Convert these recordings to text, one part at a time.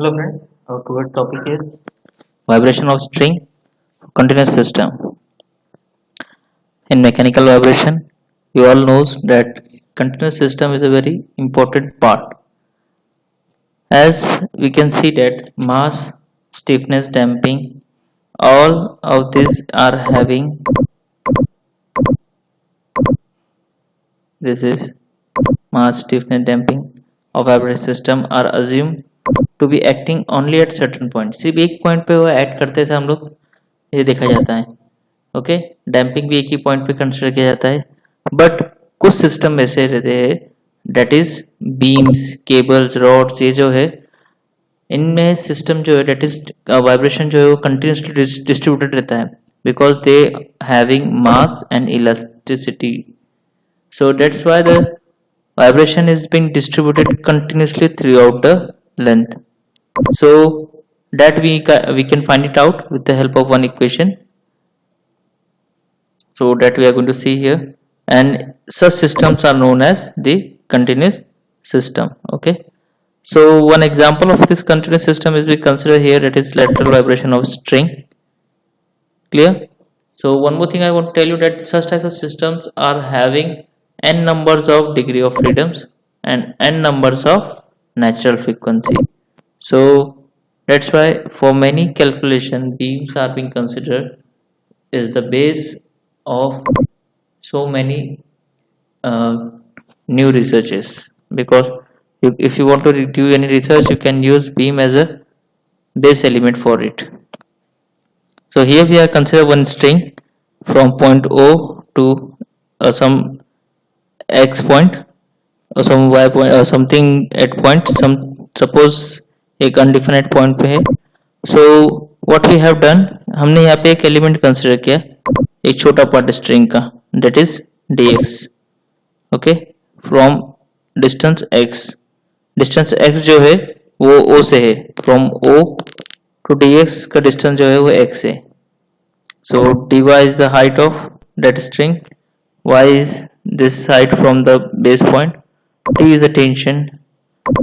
Hello friends, our today's topic is vibration of string continuous system. In mechanical vibration, you all knows that continuous system is a very important part. As we can see that mass, stiffness, damping, all of these are having this is mass, stiffness, damping of vibration system are assumed to be acting only at certain point. सिर्फ एक point पे वो add करते थे हम लोग ये देखा जाता है. ओके डैम्पिंग भी एक ही पॉइंट पे कंसिडर किया जाता है बट कुछ सिस्टम ऐसे रहते हैं that is beams cables rods ये जो है इनमें सिस्टम जो है डेट इज वाइब्रेशन जो है वो कंटिन्यूसली डिस्ट्रीब्यूटेड रहता है because they having mass and elasticity so that's why the vibration is being distributed continuously throughout the length so that we can find it out with the help of one equation so that we are going to see here and such systems are known as the continuous system. Okay, so one example of this continuous system is we consider here, that is lateral vibration of string. Clear? So one more thing I want to tell you, that such types of systems are having n numbers of degree of freedoms and n numbers of natural frequency. So that's why for many calculation beams are being considered is the base of so many uh, new researches, because if you want to do any research you can use beam as a base element for it. So here we are consider one string from point O to some x point or some y point or something at point some suppose एक undefined point पे है. So what we have done, हमने यहाँ पे एक element consider किया एक छोटा पार्ट स्ट्रिंग का that is dx. Okay from distance x जो है वो o से है, फ्रॉम o टू dx का डिस्टेंस जो है वो x है. सो dy is the height of that string, y is this height from the base point, t is the tension,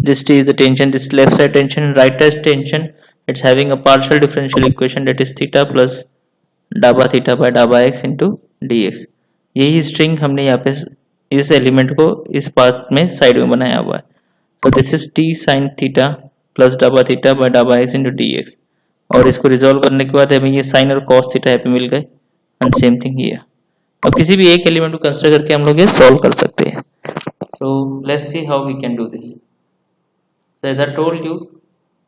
this t is the tension, this left side tension, right side tension. It's having a partial differential equation that is theta plus dhaba theta by dhaba x into dx. यही string हमने यहाँ पे इस element को इस part में side में बनाया हुआ है. तो this is t sin theta plus dhaba theta by dhaba x into dx. और इसको रिजॉल्व करने के बाद हमें ये साइन और कॉस थीटा यहाँ पे मिल गए एंड सेम थिंग हियर. अब किसी भी एक एलिमेंट को कंसीडर करके हम लोग ये सॉल्व कर सकते हैं. So let's see how we can do this. So as I told you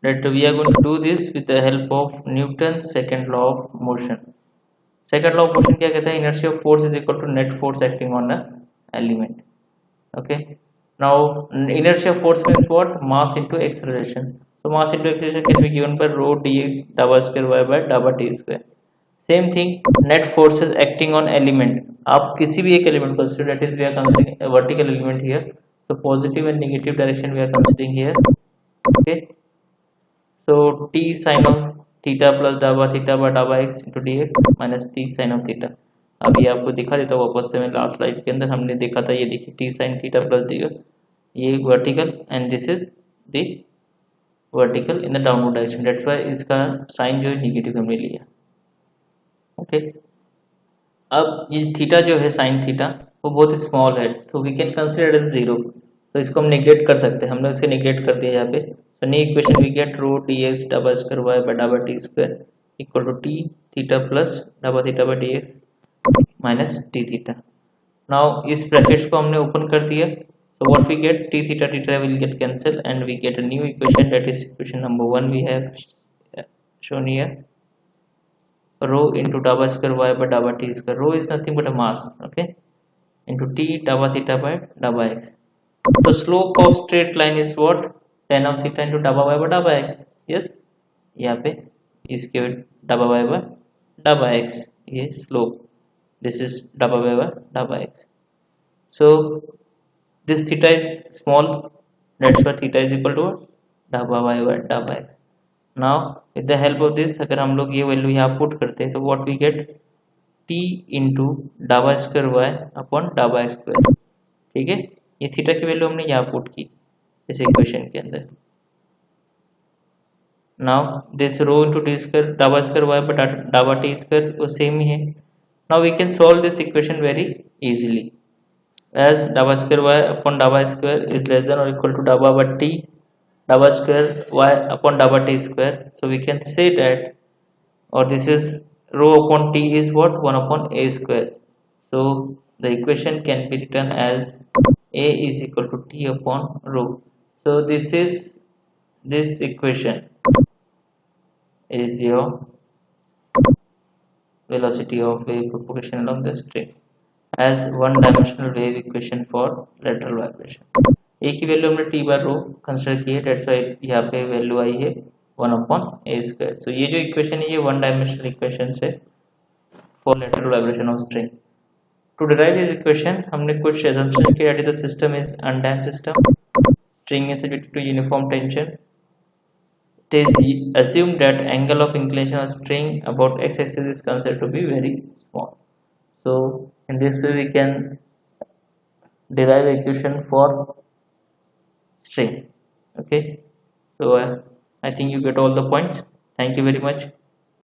that we are going to do this with the help of Newton's second law of motion. Second law of motion क्या कहता है? Inertia of force is equal to net force acting on an element. Okay. Now inertia of force means what? Mass into acceleration. So mass into acceleration can be given by rho dx double square y by double t square. Same thing, net force is acting on element. आप किसी भी एक element consider, that is we are considering a vertical element here. So positive and negative direction we are considering here. Okay, so t sin of theta plus dhaba theta by dhaba x into dx minus t sin of theta. अभी आपको दिखा देता हूँ वापस से, मैं last slide के अंदर हमने देखा था, ये देखिए t sin theta plus dx, ये vertical and this is the vertical in the downward direction. That's why इसका साइन जो है निगेटिव हमने लिया. ओके अब ये थीटा जो है साइन थीटा वो बहुत स्मॉल है, तो we can consider as zero. तो इसको हम नेग्लेक्ट कर सकते हैं, हमने इसे नेग्लेक्ट कर दिया यहाँ पे. तो new equation we get rho dx double square y by double t square equal to t theta plus double theta by dx minus t theta. Now इस ब्रैकेट्स को हमने ओपन कर दिया, so what we get, t theta will get cancelled and we get a new equation, that is equation number 1 we have shown here. Rho into double square y by double t square. Rho is nothing but a mass, okay, into t double theta by double x. So slope of straight line is what? Tan of theta into double y by double x. Yes, यहाँ पे इसके double y by double x ये slope. This is double y by double x. So this theta is small, that's why theta is equal to double y by double x. Now with the help of this, अगर हम लोग ये value यहाँ put करते हैं तो what we get, t into dhaba square y upon dhaba square. ठीक है, ये थीटा की वैल्यू हमने यहाँ पुट की इस इक्वेशन के अंदर. now this rho into d square double square y by double t square वो same ही है. Now we can solve this equation very easily, as double square y upon double square is less than or equal to double by t double square y upon double t square. So we can say that, or this is rho upon t is what, 1 upon a square. So the equation can be written as a is equal to t upon rho. So this equation is your velocity of wave propagation along the string as one dimensional wave equation for lateral vibration. a की value हमने t बार रो consider की है, that's why यहाँ पे value आई है 1 upon a square. सो ये जो equation है ये वन डायमेंशनल इक्वेशन है for lateral vibration of string. To derive this equation हमने कुछ assumption किया, that is the system is undamped system, string is subject to uniform tension. It is assumed that angle of inclination of string about x-axis is considered to be very small. So in this way we can derive equation for string. Okay, so I think you get all the points. Thank you very much.